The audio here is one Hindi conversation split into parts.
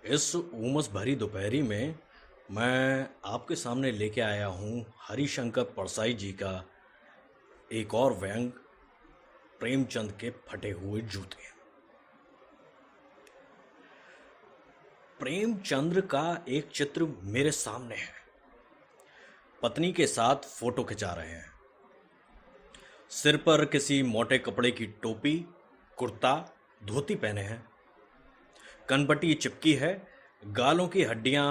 इस उमस भरी दोपहरी में मैं आपके सामने लेके आया हूँ हरिशंकर परसाई जी का एक और व्यंग, प्रेमचंद के फटे हुए जूते। प्रेमचंद्र का एक चित्र मेरे सामने है। पत्नी के साथ फोटो खिंचा रहे हैं। सिर पर किसी मोटे कपड़े की टोपी, कुर्ता, धोती पहने हैं। कनपटी चिपकी है, गालों की हड्डियां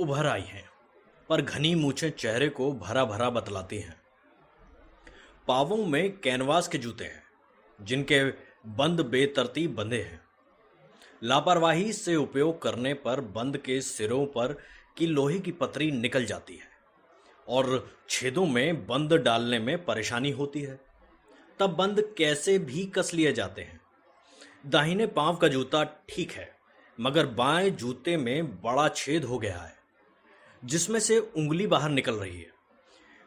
उभर आई हैं, पर घनी मूछें चेहरे को भरा भरा बतलाती हैं। पांवों में कैनवास के जूते हैं, जिनके बंद बेतरतीब बंधे हैं। लापरवाही से उपयोग करने पर बंद के सिरों पर की लोहे की पतरी निकल जाती है और छेदों में बंद डालने में परेशानी होती है। तब बंद कैसे भी कस लिए जाते हैं। दाहिने पांव का जूता ठीक है, मगर बाएं जूते में बड़ा छेद हो गया है, जिसमें से उंगली बाहर निकल रही है।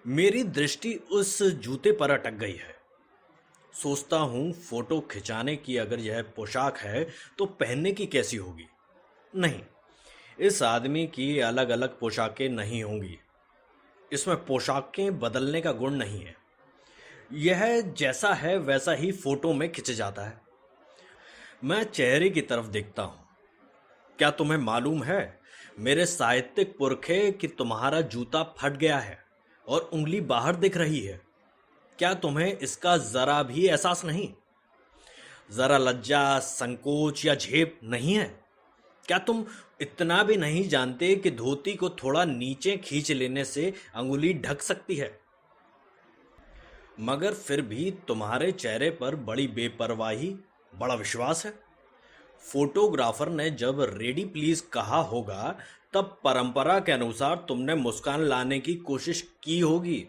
मेरी दृष्टि उस जूते पर अटक गई है। सोचता हूं फोटो खिंचाने की अगर यह पोशाक है तो पहनने की कैसी होगी। नहीं, इस आदमी की अलग अलग पोशाकें नहीं होंगी। इसमें पोशाकें बदलने का गुण नहीं है। यह जैसा है वैसा ही फोटो में खिंच जाता है। मैं चेहरे की तरफ देखता हूं। क्या तुम्हें मालूम है, मेरे साहित्यिक पुरखे, कि तुम्हारा जूता फट गया है और उंगली बाहर दिख रही है? क्या तुम्हें इसका जरा भी एहसास नहीं? जरा लज्जा, संकोच या झेप नहीं है? क्या तुम इतना भी नहीं जानते कि धोती को थोड़ा नीचे खींच लेने से अंगुली ढक सकती है? मगर फिर भी तुम्हारे चेहरे पर बड़ी बेपरवाही, बड़ा विश्वास है। फोटोग्राफर ने जब रेडी प्लीज कहा होगा, तब परंपरा के अनुसार तुमने मुस्कान लाने की कोशिश की होगी।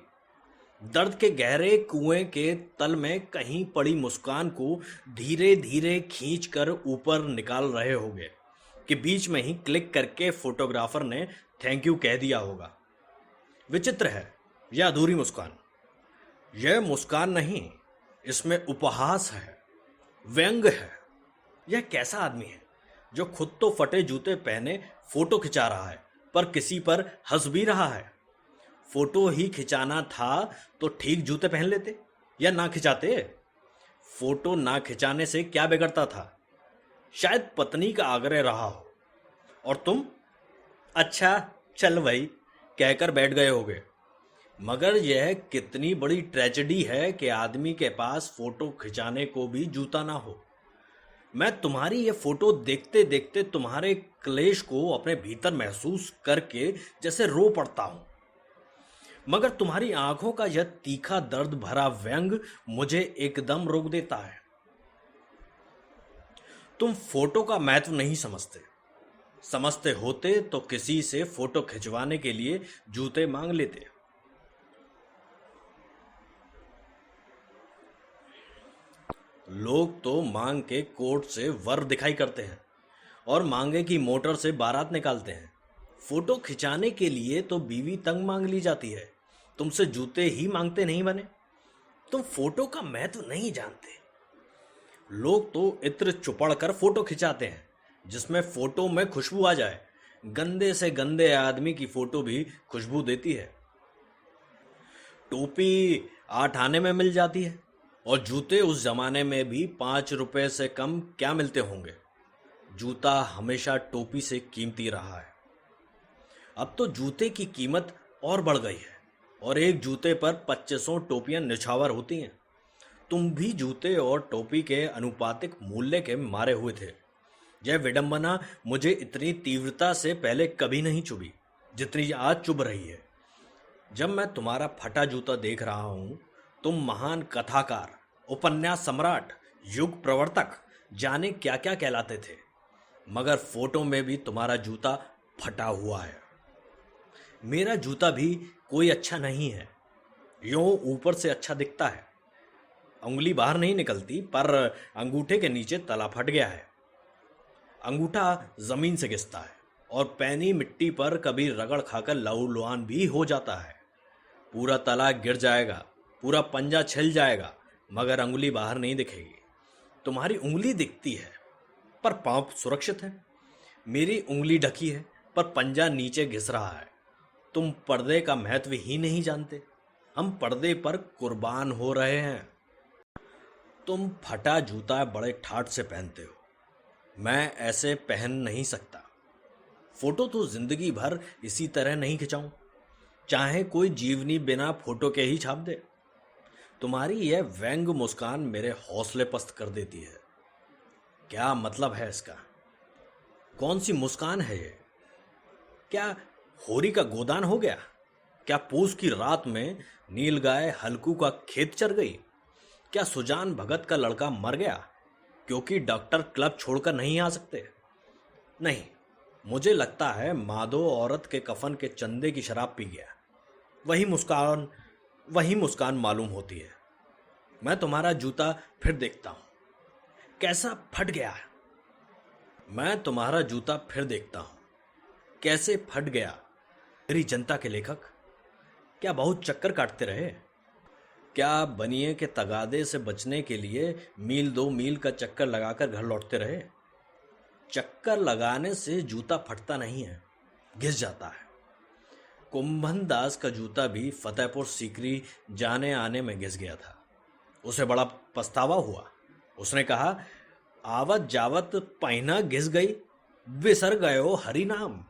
दर्द के गहरे कुएं के तल में कहीं पड़ी मुस्कान को धीरे धीरे खींचकर ऊपर निकाल रहे होगे कि बीच में ही क्लिक करके फोटोग्राफर ने थैंक यू कह दिया होगा। विचित्र है यह अधूरी मुस्कान। यह मुस्कान नहीं, इसमें उपहास है, व्यंग है। यह कैसा आदमी है जो खुद तो फटे जूते पहने फोटो खिंचा रहा है, पर किसी पर हंस भी रहा है? फोटो ही खिंचाना था तो ठीक जूते पहन लेते या ना खिंचाते। फोटो ना खिंचाने से क्या बिगड़ता था? शायद पत्नी का आग्रह रहा हो और तुम अच्छा चल भाई कहकर बैठ गए होगे। मगर यह कितनी बड़ी ट्रेजेडी है कि आदमी के पास फोटो खिंचाने को भी जूता ना हो। मैं तुम्हारी ये फोटो देखते देखते तुम्हारे क्लेश को अपने भीतर महसूस करके जैसे रो पड़ता हूं। मगर तुम्हारी आंखों का यह तीखा दर्द भरा व्यंग मुझे एकदम रोक देता है। तुम फोटो का महत्व नहीं समझते। समझते होते तो किसी से फोटो खिंचवाने के लिए जूते मांग लेते। लोग तो मांग के कोर्ट से वर दिखाई करते हैं और मांगे की मोटर से बारात निकालते हैं। फोटो खिंचाने के लिए तो बीवी तंग मांग ली जाती है। तुमसे जूते ही मांगते नहीं बने। तुम फोटो का महत्व नहीं जानते। लोग तो इत्र चुपड़ कर फोटो खिंचाते हैं जिसमें फोटो में खुशबू आ जाए। गंदे से गंदे आदमी की फोटो भी खुशबू देती है। टोपी 8 आने में मिल जाती है और जूते उस जमाने में भी 5 रुपए से कम क्या मिलते होंगे। जूता हमेशा टोपी से कीमती रहा है। अब तो जूते की कीमत और बढ़ गई है और एक जूते पर 2500 टोपियां निछावर होती हैं। तुम भी जूते और टोपी के अनुपातिक मूल्य के मारे हुए थे। यह विडंबना मुझे इतनी तीव्रता से पहले कभी नहीं चुभी जितनी आज चुभ रही है। जब मैं तुम्हारा फटा जूता देख रहा हूं, तुम महान कथाकार, उपन्यास सम्राट, युग प्रवर्तक, जाने क्या क्या कहलाते थे, मगर फोटो में भी तुम्हारा जूता फटा हुआ है। मेरा जूता भी कोई अच्छा नहीं है। यूं ऊपर से अच्छा दिखता है, उंगली बाहर नहीं निकलती, पर अंगूठे के नीचे तला फट गया है। अंगूठा जमीन से घिसता है और पैनी मिट्टी पर कभी रगड़ खाकर लहूलुहान भी हो जाता है। पूरा तला गिर जाएगा, पूरा पंजा छिल जाएगा, मगर अंगुली बाहर नहीं दिखेगी। तुम्हारी उंगली दिखती है पर पांव सुरक्षित है। मेरी उंगली ढकी है पर पंजा नीचे घिस रहा है। तुम पर्दे का महत्व ही नहीं जानते। हम पर्दे पर कुर्बान हो रहे हैं। तुम फटा जूता बड़े ठाठ से पहनते हो, मैं ऐसे पहन नहीं सकता। फोटो तो जिंदगी भर इसी तरह नहीं खिंचाऊं, चाहे कोई जीवनी बिना फोटो के ही छाप दे। तुम्हारी यह व्यंग मुस्कान मेरे हौसले पस्त कर देती है। क्या मतलब है इसका? कौन सी मुस्कान है ये? क्या होरी का गोदान हो गया? क्या पूस की रात में नीलगाय हल्कू का खेत चर गई? क्या सुजान भगत का लड़का मर गया क्योंकि डॉक्टर क्लब छोड़कर नहीं आ सकते? नहीं, मुझे लगता है माधो औरत के कफन के चंदे की शराब पी गया। वही मुस्कान मालूम होती है। मैं तुम्हारा जूता फिर देखता हूं, कैसा फट गया। मैं तुम्हारा जूता फिर देखता हूं, कैसे फट गया। मेरी जनता के लेखक, क्या बहुत चक्कर काटते रहे? क्या बनिए के तगादे से बचने के लिए मील 2 मील का चक्कर लगाकर घर लौटते रहे? चक्कर लगाने से जूता फटता नहीं है, घिस जाता है। कुंभन दास का जूता भी फतेहपुर सीकरी जाने आने में घिस गया था। उसे बड़ा पछतावा हुआ। उसने कहा, आवत जावत पहिना घिस गई, बिसर गयो हरि नाम।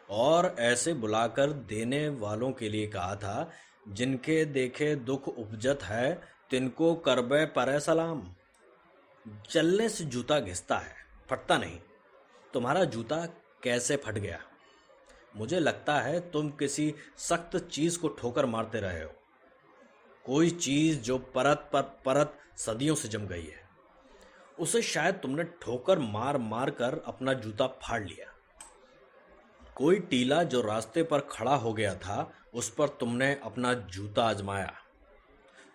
और ऐसे बुलाकर देने वालों के लिए कहा था, जिनके देखे दुख उपजत है, तिनको करबे परे सलाम। चलने से जूता घिसता है, फटता नहीं। तुम्हारा जूता कैसे फट गया? मुझे लगता है तुम किसी सख्त चीज को ठोकर मारते रहे हो, कोई चीज जो परत पर परत सदियों से जम गई है। उसे शायद तुमने ठोकर मार मार कर अपना जूता फाड़ लिया। कोई टीला जो रास्ते पर खड़ा हो गया था, उस पर तुमने अपना जूता आजमाया।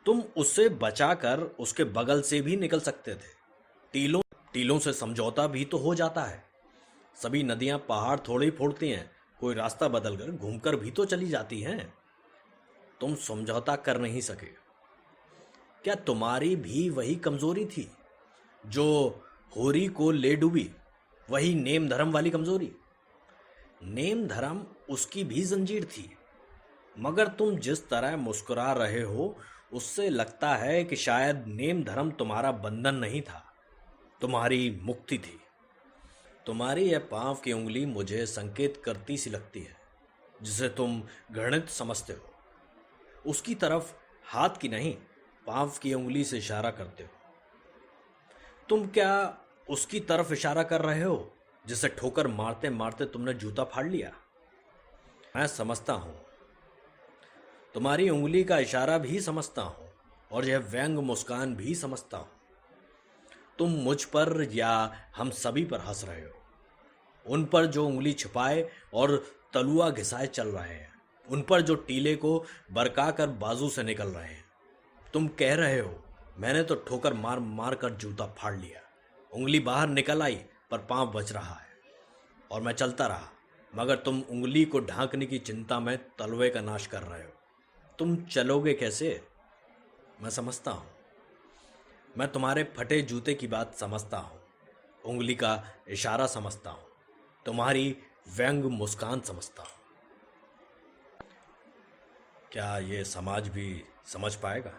तुम उससे बचाकर उसके बगल से भी निकल सकते थे। टीलों से समझौता भी तो हो जाता है। सभी नदियां पहाड़ थोड़ी ही फोड़ती हैं, कोई रास्ता बदलकर घूमकर भी तो चली जाती हैं। तुम समझौता कर नहीं सके। क्या तुम्हारी भी वही कमजोरी थी जो होरी को ले डूबी? वही नेम धर्म वाली कमजोरी? नेम धर्म उसकी भी जंजीर थी, मगर तुम जिस तरह मुस्कुरा रहे हो, उससे लगता है कि शायद नेम धर्म तुम्हारा बंधन नहीं था, तुम्हारी मुक्ति थी। तुम्हारी यह पांव की उंगली मुझे संकेत करती सी लगती है, जिसे तुम घृणित समझते हो। उसकी तरफ हाथ की नहीं, पांव की उंगली से इशारा करते हो। तुम क्या उसकी तरफ इशारा कर रहे हो जिसे ठोकर मारते मारते तुमने जूता फाड़ लिया? मैं समझता हूं, तुम्हारी उंगली का इशारा भी समझता हूं, और यह व्यंग मुस्कान भी समझता हूं। तुम मुझ पर या हम सभी पर हंस रहे हो, उन पर जो उंगली छिपाए और तलुआ घिसाए चल रहे हैं, उन पर जो टीले को बरका कर बाजू से निकल रहे हैं। तुम कह रहे हो, मैंने तो ठोकर मार मार कर जूता फाड़ लिया। उंगली बाहर निकल आई पर पांव बच रहा है, और मैं चलता रहा, मगर तुम उंगली को ढांकने की चिंता में तलवे का नाश कर रहे हो। तुम चलोगे कैसे? मैं समझता हूं, मैं तुम्हारे फटे जूते की बात समझता हूं, उंगली का इशारा समझता हूं, तुम्हारी व्यंग मुस्कान समझता हूं। क्या ये समाज भी समझ पाएगा?